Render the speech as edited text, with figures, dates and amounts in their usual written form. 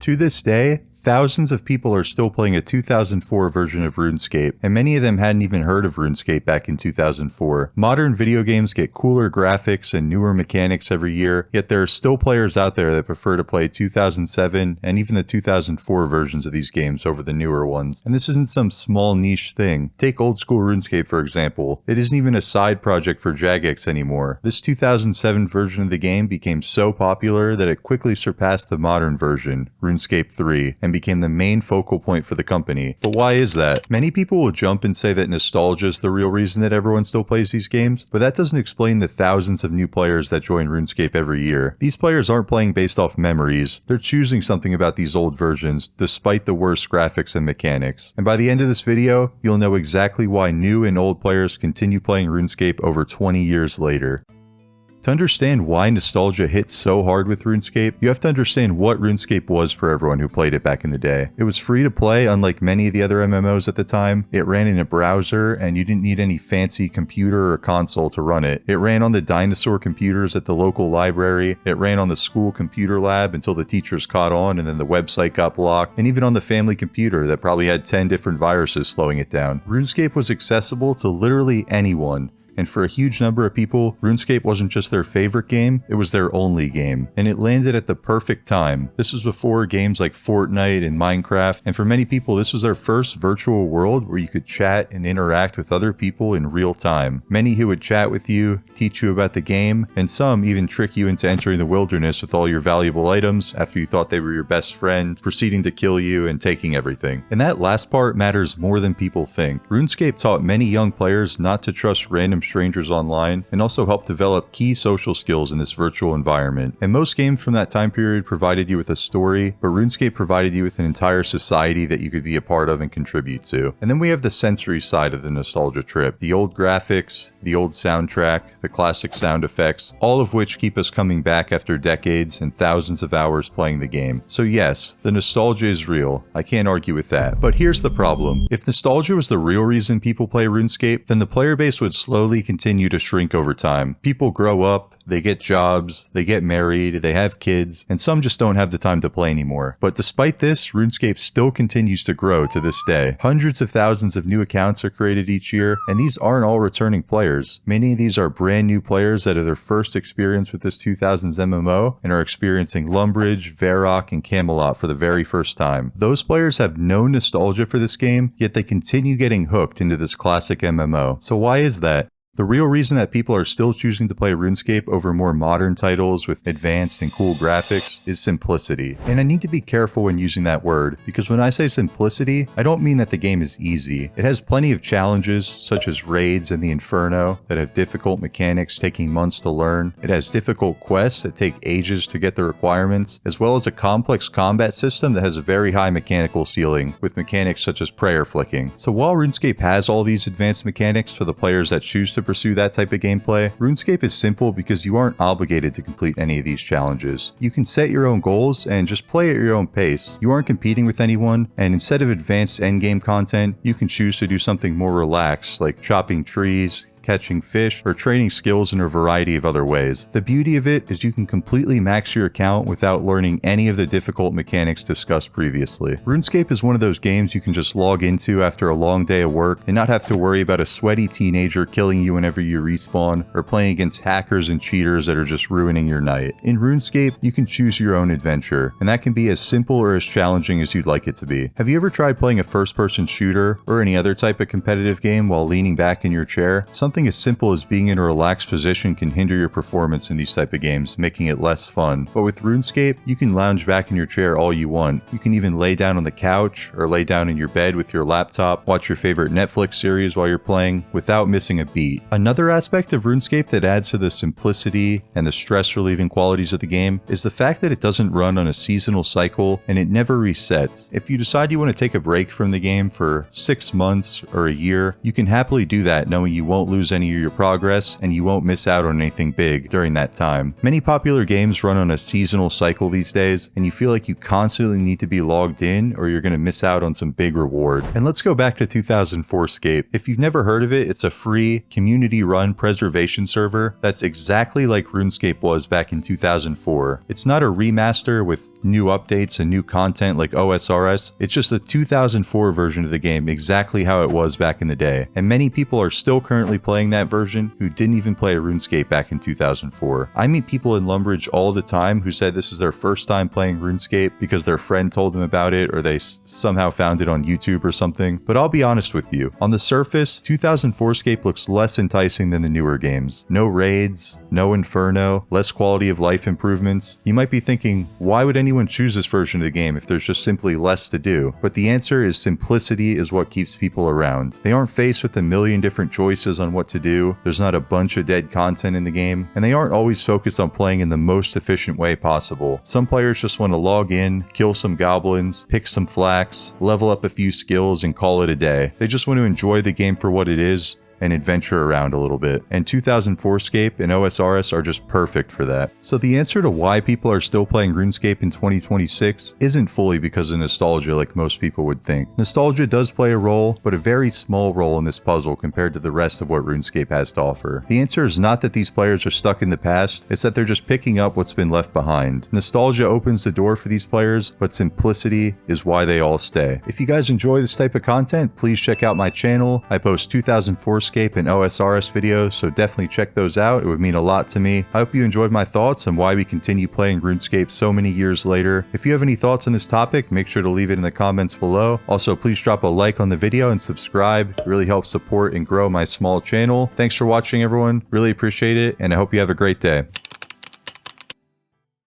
To this day, thousands of people are still playing a 2004 version of RuneScape, and many of them hadn't even heard of RuneScape back in 2004. Modern video games get cooler graphics and newer mechanics every year, yet there are still players out there that prefer to play 2007 and even the 2004 versions of these games over the newer ones. And this isn't some small niche thing. Take Old School Runescape for example. It isn't even a side project for Jagex anymore. This 2007 version of the game became so popular that it quickly surpassed the modern version, RuneScape 3, and became the main focal point for the company. But why is that? Many people will jump and say that nostalgia is the real reason that everyone still plays these games, but that doesn't explain the thousands of new players that join RuneScape every year. These players aren't playing based off memories, they're choosing something about these old versions despite the worst graphics and mechanics. And by the end of this video, you'll know exactly why new and old players continue playing RuneScape over 20 years later. To understand why nostalgia hits so hard with RuneScape, you have to understand what RuneScape was for everyone who played it back in the day. It was free to play, unlike many of the other MMOs at the time. It ran in a browser, and you didn't need any fancy computer or console to run it. It ran on the dinosaur computers at the local library. It ran on the school computer lab until the teachers caught on and then the website got blocked, and even on the family computer that probably had 10 different viruses slowing it down. RuneScape was accessible to literally anyone. And for a huge number of people, RuneScape wasn't just their favorite game, it was their only game. And it landed at the perfect time. This was before games like Fortnite and Minecraft, and for many people this was their first virtual world where you could chat and interact with other people in real time. Many who would chat with you, teach you about the game, and some even trick you into entering the wilderness with all your valuable items after you thought they were your best friend, proceeding to kill you and taking everything. And that last part matters more than people think. RuneScape taught many young players not to trust random strangers online, and also helped develop key social skills in this virtual environment. And most games from that time period provided you with a story, but RuneScape provided you with an entire society that you could be a part of and contribute to. And then we have the sensory side of the nostalgia trip. The old graphics, the old soundtrack, the classic sound effects, all of which keep us coming back after decades and thousands of hours playing the game. So yes, the nostalgia is real. I can't argue with that. But here's the problem. If nostalgia was the real reason people play RuneScape, then the player base would slowly continue to shrink over time. People grow up, they get jobs, they get married, they have kids, and some just don't have the time to play anymore. But despite this, RuneScape still continues to grow to this day. Hundreds of thousands of new accounts are created each year, and these aren't all returning players. Many of these are brand new players that are their first experience with this 2000s MMO and are experiencing Lumbridge, Varrock, and Camelot for the very first time. Those players have no nostalgia for this game, yet they continue getting hooked into this classic MMO. So why is that? The real reason that people are still choosing to play RuneScape over more modern titles with advanced and cool graphics is simplicity. And I need to be careful when using that word, because when I say simplicity, I don't mean that the game is easy. It has plenty of challenges, such as raids and the Inferno, that have difficult mechanics taking months to learn. It has difficult quests that take ages to get the requirements, as well as a complex combat system that has a very high mechanical ceiling, with mechanics such as prayer flicking. So while RuneScape has all these advanced mechanics for the players that choose to pursue that type of gameplay, RuneScape is simple because you aren't obligated to complete any of these challenges. You can set your own goals and just play at your own pace. You aren't competing with anyone, and instead of advanced endgame content, you can choose to do something more relaxed, like chopping trees, catching fish, or training skills in a variety of other ways. The beauty of it is you can completely max your account without learning any of the difficult mechanics discussed previously. RuneScape is one of those games you can just log into after a long day of work and not have to worry about a sweaty teenager killing you whenever you respawn, or playing against hackers and cheaters that are just ruining your night. In RuneScape, you can choose your own adventure, and that can be as simple or as challenging as you'd like it to be. Have you ever tried playing a first-person shooter or any other type of competitive game while leaning back in your chair? Something as simple as being in a relaxed position can hinder your performance in these type of games, making it less fun. But with RuneScape, you can lounge back in your chair all you want. You can even lay down on the couch or lay down in your bed with your laptop, watch your favorite Netflix series while you're playing without missing a beat. Another aspect of RuneScape that adds to the simplicity and the stress-relieving qualities of the game is the fact that it doesn't run on a seasonal cycle and it never resets. If you decide you want to take a break from the game for 6 months or a year, you can happily do that knowing you won't lose any of your progress and you won't miss out on anything big during that time. Many popular games run on a seasonal cycle these days, and you feel like you constantly need to be logged in or you're going to miss out on some big reward. And let's go back to 2004scape. If you've never heard of it, it's a free, community-run preservation server that's exactly like RuneScape was back in 2004. It's not a remaster with new updates and new content like OSRS. It's just the 2004 version of the game, exactly how it was back in the day. And many people are still currently playing that version who didn't even play RuneScape back in 2004. I meet people in Lumbridge all the time who said this is their first time playing RuneScape because their friend told them about it or they somehow found it on YouTube or something. But I'll be honest with you, on the surface, 2004scape looks less enticing than the newer games. No raids, no inferno, less quality of life improvements. You might be thinking, why would anyone choose this version of the game if there's just simply less to do? But the answer is simplicity is what keeps people around. They aren't faced with a million different choices on what to do, there's not a bunch of dead content in the game, and they aren't always focused on playing in the most efficient way possible. Some players just want to log in, kill some goblins, pick some flax, level up a few skills, and call it a day. They just want to enjoy the game for what it is and adventure around a little bit. And 2004scape and OSRS are just perfect for that. So the answer to why people are still playing RuneScape in 2026 isn't fully because of nostalgia like most people would think. Nostalgia does play a role, but a very small role in this puzzle compared to the rest of what RuneScape has to offer. The answer is not that these players are stuck in the past, it's that they're just picking up what's been left behind. Nostalgia opens the door for these players, but simplicity is why they all stay. If you guys enjoy this type of content, please check out my channel. I post 2004scape and OSRS videos, so definitely check those out. It would mean a lot to me. I hope you enjoyed my thoughts on why we continue playing RuneScape so many years later. If you have any thoughts on this topic, make sure to leave it in the comments below. Also, please drop a like on the video and subscribe. It really helps support and grow my small channel. Thanks for watching, everyone. Really appreciate it, and I hope you have a great day.